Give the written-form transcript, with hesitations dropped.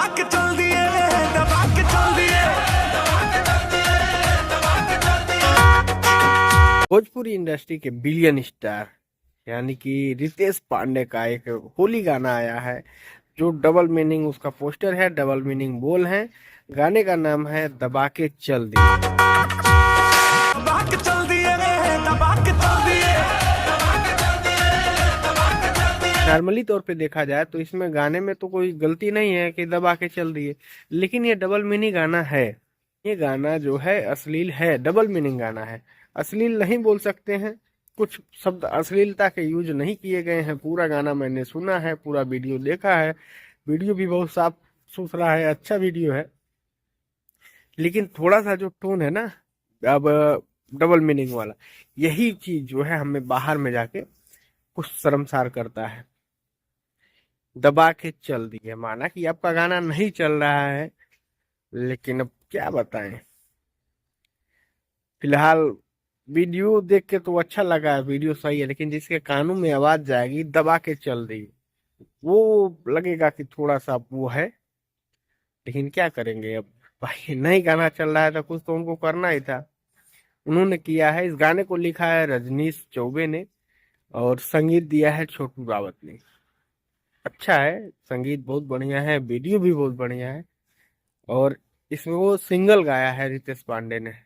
दबा के चल दिए, दबा के चल दिए। भोजपुरी इंडस्ट्री के बिलियन स्टार यानी कि रितेश पांडे का एक होली गाना आया है, जो डबल मीनिंग उसका पोस्टर है, डबल मीनिंग बोल है। गाने का नाम है दबा के चल दिए। दबा के चल दिए, दबा के चल दिए। नॉर्मली तौर पे देखा जाए तो इसमें गाने में तो कोई गलती नहीं है कि दबा के चल दिए, लेकिन ये डबल मीनिंग गाना है। ये गाना जो है अश्लील है, डबल मीनिंग गाना है। अश्लील नहीं बोल सकते हैं, कुछ शब्द अश्लीलता के यूज नहीं किए गए हैं। पूरा गाना मैंने सुना है, पूरा वीडियो देखा है, वीडियो भी बहुत साफ सुथरा है, अच्छा वीडियो है। लेकिन थोड़ा सा जो टोन है ना, अब डबल मीनिंग वाला, यही चीज जो है हमें बाहर में जाके कुछ शर्मसार करता है। दबा के चल दिए माना कि आपका गाना नहीं चल रहा है, लेकिन अब क्या बताएं। फिलहाल वीडियो देख के तो अच्छा लगा है, वीडियो सही है, लेकिन जिसके कानों में आवाज जाएगी दबा के चल दी, वो लगेगा कि थोड़ा सा वो है। लेकिन क्या करेंगे अब, भाई नहीं गाना चल रहा है तो कुछ तो उनको करना ही था। उन्होंने किया है। इस गाने को लिखा है रजनीश चौबे ने और संगीत दिया है छोटू रावत ने। अच्छा है, संगीत बहुत बढ़िया है, वीडियो भी बहुत बढ़िया है। और इसमें वो सिंगल गाया है रितेश पांडे ने।